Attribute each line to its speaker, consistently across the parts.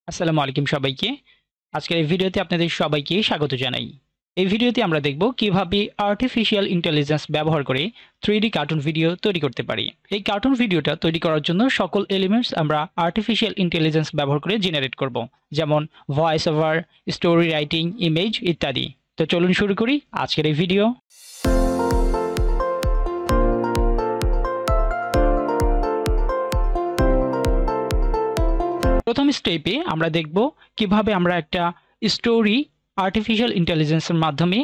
Speaker 1: আসসালামু আলাইকুম সবাইকে। আজকের এই ভিডিওতে আপনাদের সবাইকে স্বাগত জানাই। এই ভিডিওতে আমরা দেখব কিভাবে আর্টিফিশিয়াল ইন্টেলিজেন্স ব্যবহার করে 3D কার্টুন ভিডিও তৈরি করতে পারি। এই কার্টুন ভিডিওটা তৈরি করার জন্য সকল এলিমেন্টস আমরা আর্টিফিশিয়াল ইন্টেলিজেন্স ব্যবহার করে জেনারেট করব, যেমন voice over, story writing, image ইত্যাদি। তো চলুন শুরু করি আজকের এই ভিডিও। প্রথম স্টেপে আমরা দেখব কিভাবে আমরা একটা স্টোরি আর্টিফিশিয়াল ইন্টেলিজেন্সের মাধ্যমে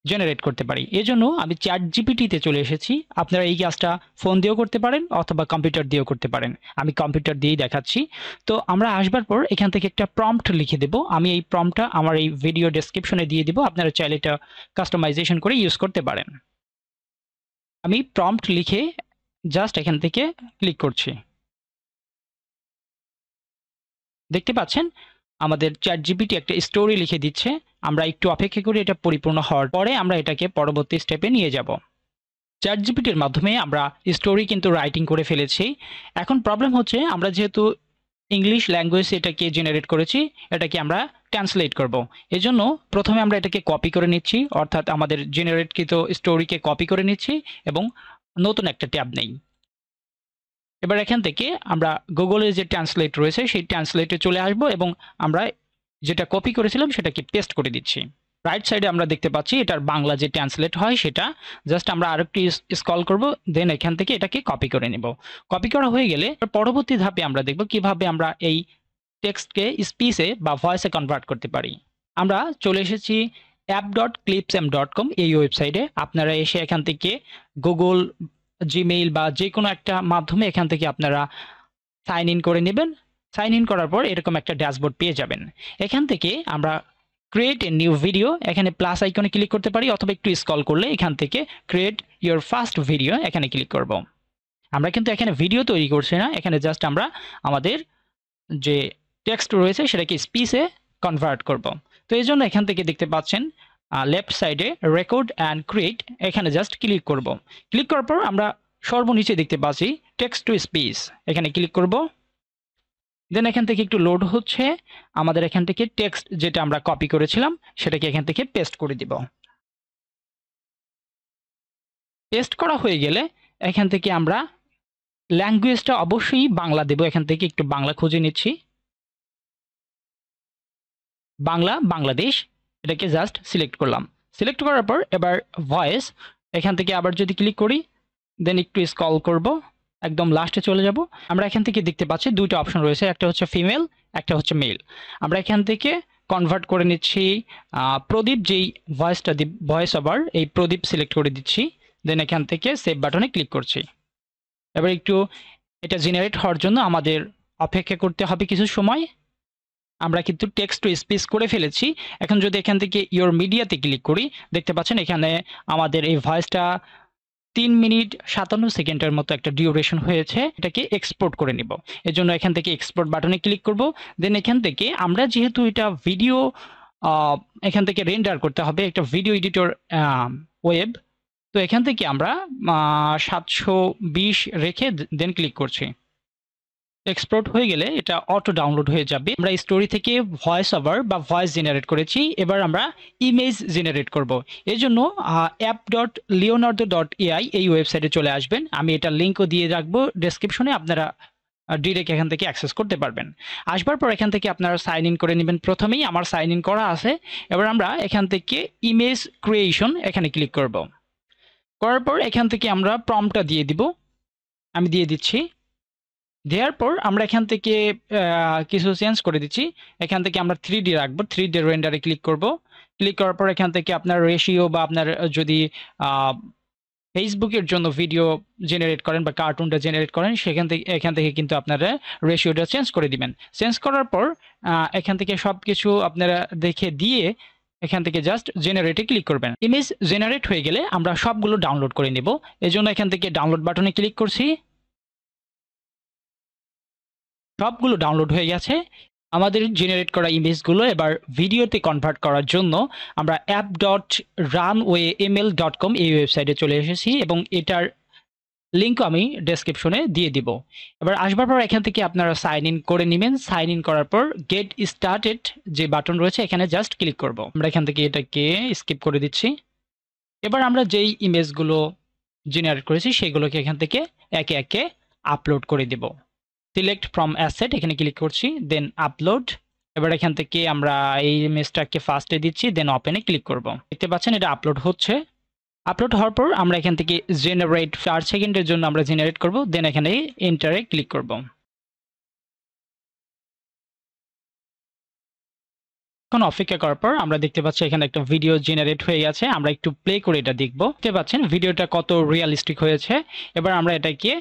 Speaker 1: জেনারেট করতে পারি। এজন্য আমি চ্যাট জিপিটিতে চলে এসেছি। আপনারা এই কাজটা ফোন দিয়েও করতে পারেন অথবা কম্পিউটার দিয়েও করতে পারেন। আমি কম্পিউটার দিয়েই দেখাচ্ছি। তো আমরা আসবার পর এখান থেকে একটা প্রম্পট লিখে দেব। আমি এই প্রম্পটটা আমার এই ভিডিও ডেসক্রিপশনে দিয়ে দিব, আপনারা চাইলে এটা কাস্টমাইজেশন করে ইউজ করতে পারেন। আমি প্রম্পট লিখে জাস্ট এখান থেকে ক্লিক করছি। দেখতে পাচ্ছেন আমাদের চ্যাট জিপিটি একটা স্টোরি লিখে দিচ্ছে। আমরা একটু অপেক্ষা করি, এটা পরিপূর্ণ হওয়ার পরে আমরা এটাকে পরবর্তী স্টেপে নিয়ে যাব। চ্যাট জিপিটির মাধ্যমে আমরা স্টোরি কিন্তু রাইটিং করে ফেলেছি। এখন প্রবলেম হচ্ছে, আমরা যেহেতু ইংলিশ ল্যাঙ্গুয়েজ এটাকে জেনারেট করেছি, এটাকে আমরা ট্রান্সলেট করব। এজন্য প্রথমে আমরা এটাকে কপি করে নিচ্ছি, অর্থাৎ আমাদের জেনারেটকৃত স্টোরিকে কপি করে নিচ্ছি এবং নতুন একটা ট্যাব নেই। এবার এখান থেকে আমরা গুগলের যে ট্রান্সলেট রয়েছে সেই ট্রান্সলেটে চলে আসব এবং আমরা যেটা কপি করেছিলাম সেটাকে পেস্ট করে দিচ্ছি। রাইট সাইডে আমরা দেখতে পাচ্ছি এটার বাংলা যে ট্রান্সলেট হয় সেটা। জাস্ট আমরা আরেকটু স্ক্রল করব, দেন এখান থেকে এটাকে কপি করে নেব। কপি করা হয়ে গেলে পরবর্তী ধাপে আমরা দেখব কিভাবে আমরা এই টেক্সটকে স্পিচে বা ভয়েসে কনভার্ট করতে পারি। আমরা চলে এসেছি app.clipsm.com এই ওয়েবসাইটে। আপনারা এসে এখান থেকে গুগল, জিমেইল বা যে কোনো একটা মাধ্যমে এখান থেকে আপনারা সাইন ইন করে নেবেন। সাইন ইন করার পর এরকম একটা ড্যাশবোর্ড পেয়ে যাবেন। এখান থেকে আমরা ক্রিয়েট এ নিউ ভিডিও, এখানে প্লাস আইকনে ক্লিক করতে পারি অথবা একটু স্ক্রল করলে এখান থেকে ক্রিয়েট ইওর ফার্স্ট ভিডিও এখানে ক্লিক করব। আমরা কিন্তু এখানে ভিডিও তৈরি করছি না, এখানে জাস্ট আমরা আমাদের যে টেক্সট রয়েছে সেটাকে স্পিচে কনভার্ট করব। তো এই জন্য এখান থেকে দেখতে পাচ্ছেন লেফট সাইডে রেকর্ড অ্যান্ড ক্রিয়েট, এখানে জাস্ট ক্লিক করব। ক্লিক করার পর আমরা সর্বনিচে দেখতে পাচ্ছি টেক্সট টু স্পিচ, এখানে ক্লিক করব। দেন এখান থেকে একটু লোড হচ্ছে, আমাদের এখান থেকে টেক্সট যেটা আমরা কপি করেছিলাম সেটাকে এখান থেকে পেস্ট করে দিব। পেস্ট করা হয়ে গেলে এখান থেকে আমরা ল্যাঙ্গুয়েজটা অবশ্যই বাংলা দেব। এখান থেকে একটু বাংলা খুঁজে নিচ্ছি, বাংলা, বাংলাদেশ, এটাকে জাস্ট সিলেক্ট করলাম। সিলেক্ট করার পর এবার ভয়েস, এখান থেকে আবার যদি ক্লিক করি দেন একটু স্ক্রল করব, একদম লাস্টে চলে যাব। আমরা এখান থেকে দেখতে পাচ্ছি দুইটা অপশন রয়েছে, একটা হচ্ছে ফিমেল, একটা হচ্ছে মেল। আমরা এখান থেকে কনভার্ট করে নিচ্ছি প্রদীপ, যেই ভয়েসটা ভয়েস ওভার, এই প্রদীপ সিলেক্ট করে দিচ্ছি। দেন এখান থেকে সেভ বাটনে ক্লিক করছি। এবার একটু এটা জেনারেট হওয়ার জন্য আমাদের অপেক্ষা করতে হবে কিছু সময়। আমরা কিন্তু টেক্সট টু স্পিচ করে ফেলেছি। এখন যদি এখান থেকে ইওর মিডিয়াতে ক্লিক করি, দেখতে পাচ্ছেন এখানে আমাদের এই ভয়েসটা 3 মিনিট 57 সেকেন্ডের মতো একটা ডিউরেশন হয়েছে। এটাকে এক্সপোর্ট করে নিব। এর জন্য এখান থেকে এক্সপোর্ট বাটনে ক্লিক করব। দেন এখান থেকে আমরা যেহেতু এটা ভিডিও এখান থেকে রেন্ডার করতে হবে, একটা ভিডিও এডিটর ওয়েব, তো এখান থেকে আমরা 720 রেখে দেন ক্লিক করছি। এক্সপোর্ট হয়ে গেলে এটা অটো ডাউনলোড হয়ে যাবে। আমরা স্টোরি থেকে ভয়েস ওভার বা ভয়েস জেনারেট করেছি, এবার আমরা ইমেজ জেনারেট করব। এই জন্য app.leonardo.ai এই ওয়েবসাইটে চলে আসবেন। আমি এটা লিঙ্কও দিয়ে রাখবো ডেসক্রিপশনে, আপনারা ডিরেক্ট এখান থেকে অ্যাক্সেস করতে পারবেন। আসবার পর এখান থেকে আপনারা সাইন ইন করে নেবেন। প্রথমেই আমার সাইন ইন করা আছে। এবার আমরা এখান থেকে ইমেজ ক্রিয়েশন এখানে ক্লিক করব। করার পর এখান থেকে আমরা প্রম্পটটা দিয়ে দিব, আমি দিয়ে দিচ্ছি। দেওয়ার পর আমরা এখান থেকে কিছু চেঞ্জ করে দিচ্ছি। এখান থেকে আমরা 3D রাখবো, 3D রেন্ডারে ক্লিক করব। ক্লিক করার পর এখান থেকে আপনার রেশিও বা আপনার যদি ফেসবুকের জন্য ভিডিও জেনারেট করেন বা কার্টুনটা জেনারেট করেন, এখান থেকে কিন্তু আপনারা রেশিওটা চেঞ্জ করে দিবেন। চেঞ্জ করার পর এখান থেকে সব কিছু আপনারা দেখে দিয়ে এখান থেকে জাস্ট জেনারেটে ক্লিক করবেন। ইমেজ জেনারেট হয়ে গেলে আমরা সবগুলো ডাউনলোড করে নেব। এজন্য এখান থেকে ডাউনলোড বাটনে ক্লিক করছি। সবগুলো ডাউনলোড হয়ে গেছে। আমাদের জেনারেট করা ইমেজগুলো এবার ভিডিওতে কনভার্ট করার জন্য আমরা app.runwayml.com এই ওয়েবসাইটে চলে এসেছি এবং এটার লিঙ্কও আমি ডেসক্রিপশনে দিয়ে দিব। এবার আসবার পর এখান থেকে আপনারা সাইন ইন করে নেবেন। সাইন ইন করার পর গেট স্টার্টেড যে বাটন রয়েছে এখানে জাস্ট ক্লিক করব। আমরা এখান থেকে এটাকে স্কিপ করে দিচ্ছি। এবার আমরা যেই ইমেজগুলো জেনারেট করেছি সেগুলোকে এখান থেকে একে একে আপলোড করে দেব। সিলেক্ট ফ্রম অ্যাসেট এখানে ক্লিক করছি, দেন আপলোড। এবার এখান থেকে আমরা এই ইমেজটাকে ফার্স্টে দিচ্ছি, দেন ওপেনে ক্লিক করব। দেখতে পাচ্ছেন এটা আপলোড হচ্ছে। আপলোড হওয়ার পর আমরা এখান থেকে জেনারেট 4 সেকেন্ডের জন্য আমরা জেনারেট করব, দেন এখানে এন্টারে ক্লিক করব। এখন অপেক্ষা করার পর আমরা দেখতে পাচ্ছি এখানে একটা ভিডিও জেনারেট হয়ে গেছে। আমরা একটু প্লে করে এটা দেখব। দেখতে পাচ্ছেন ভিডিওটা কত রিয়েলিস্টিক হয়েছে। এবার আমরা এটাকে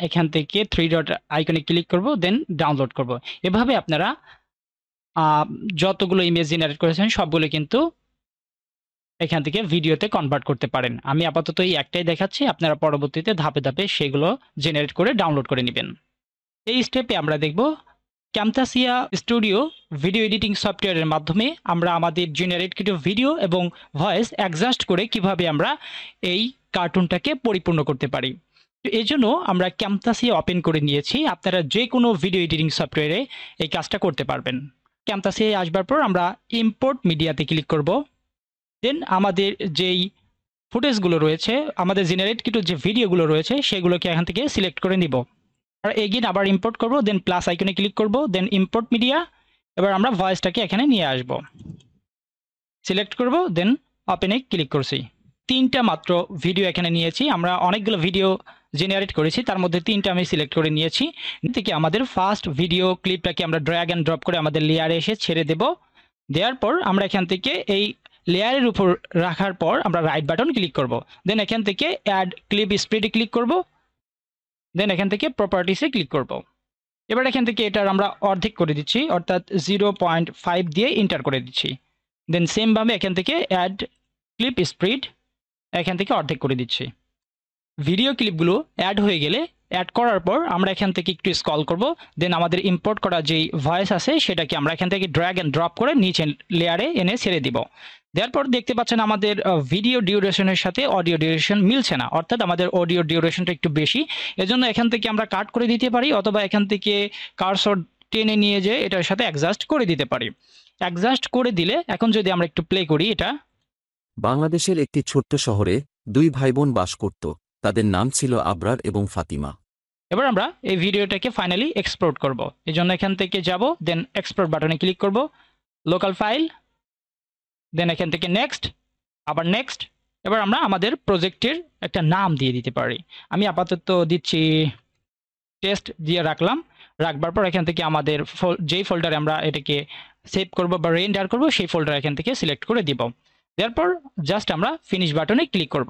Speaker 1: এখান থেকে 3 ডট আইকনে ক্লিক করব, দেন ডাউনলোড করব। এভাবে আপনারা যতগুলো ইমেজ জেনারেট করেছেন সবগুলো কিন্তু এখান থেকে ভিডিওতে কনভার্ট করতে পারেন। আমি আপাতত এই একটাই দেখাচ্ছি, আপনারা পরবর্তীতে ধাপে ধাপে সেগুলো জেনারেট করে ডাউনলোড করে নেবেন। এই স্টেপে আমরা দেখব ক্যামতাসিয়া স্টুডিও ভিডিও এডিটিং সফটওয়্যারের মাধ্যমে আমরা আমাদের জেনারেটকৃত ভিডিও এবং ভয়েস অ্যাডজাস্ট করে কিভাবে আমরা এই কার্টুনটাকে পরিপূর্ণ করতে পারি। তো এই জন্য আমরা ক্যামতাসিয়া ওপেন করে নিয়েছি। আপনারা যে কোনো ভিডিও এডিটিং সফটওয়্যারে এই কাজটা করতে পারবেন। ক্যামতাসিয়ায় আসবার পর আমরা ইম্পোর্ট মিডিয়াতে ক্লিক করব। দেন আমাদের যেই ফুটেজগুলো রয়েছে, আমাদের জেনারেটকৃত যে ভিডিওগুলো রয়েছে সেগুলোকে এখান থেকে সিলেক্ট করে নিব। আর এগেইন আবার ইম্পোর্ট করব, দেন প্লাস আইকনে ক্লিক করব, দেন ইম্পোর্ট মিডিয়া। এবার আমরা ভয়েসটাকে এখানে নিয়ে আসব, সিলেক্ট করব, দেন ওপেনে ক্লিক করছি। 3টা মাত্র ভিডিও এখানে নিয়েছি। আমরা অনেকগুলো ভিডিও জেনারেট করেছি, তার মধ্যে 3টা আমি সিলেক্ট করে নিয়েছি। থেকে আমাদের ফার্স্ট ভিডিও ক্লিপটাকে আমরা ড্র্যাগ অ্যান্ড ড্রপ করে আমাদের লেয়ারে এসে ছেড়ে দেব। দেওয়ার পর আমরা এখান থেকে এই লেয়ারের উপর রাখার পর আমরা রাইট বাটন ক্লিক করব, দেন এখান থেকে অ্যাড ক্লিপ স্প্রেডে ক্লিক করব, দেন এখান থেকে প্রপার্টিসে ক্লিক করব। এবার এখান থেকে এটার আমরা অর্ধেক করে দিচ্ছি, অর্থাৎ 0.5 দিয়ে এন্টার করে দিচ্ছি। দেন সেমভাবে এখান থেকে অ্যাড ক্লিপ স্প্রিড এখান থেকে অর্ধেক করে দিচ্ছি। ভিডিও ক্লিপগুলো অ্যাড হয়ে গেলে অ্যাড করার পর আমরা এখান থেকে একটু স্ক্রল করব, দেন আমাদের ইম্পোর্ট করা যেই ভয়েস আছে সেটাকে আমরা এখান থেকে ড্র্যাগ অ্যান্ড ড্রপ করে নিচে লেয়ারে এনে ছেড়ে দিব। দেওয়ার পর দেখতে পাচ্ছেন আমাদের ভিডিও ডিউরেশনের সাথে অডিও ডিউরেশন মিলছে না, অর্থাৎ আমাদের অডিও ডিউরেশনটা একটু বেশি। এজন্য এখান থেকে আমরা কাট করে দিতে পারি, অথবা এখান থেকে কার্সর টেনে নিয়ে যেয়ে এটার সাথে অ্যাডজাস্ট করে দিতে পারি। অ্যাডজাস্ট করে দিলে এখন যদি আমরা একটু প্লে করি, এটা
Speaker 2: বাংলাদেশের একটি ছোট্ট শহরে 2 ভাইবোন বাস করত। তাদের নাম ছিল আবরার এবং ফাতিমা।
Speaker 1: এবার আমরা এই ভিডিওটাকে ফাইনালি এক্সপোর্ট করব। এই জন্য এখান থেকে যাব, দেন এক্সপোর্ট বাটনে ক্লিক করব, লোকাল ফাইল, দেন এখান থেকে নেক্সট, আবার নেক্সট। এবার আমরা আমাদের প্রজেক্টের একটা নাম দিয়ে দিতে পারি। আমি আপাতত দিচ্ছি টেস্ট দিয়ে রাখলাম। রাখবার পর এখান থেকে আমাদের যেই ফোল্ডারে আমরা এটাকে সেভ করব বা রেন্ডার করব সেই ফোল্ডার এখান থেকে সিলেক্ট করে দিব। দেওয়ার পর জাস্ট আমরা ফিনিশ বাটনে ক্লিক করব।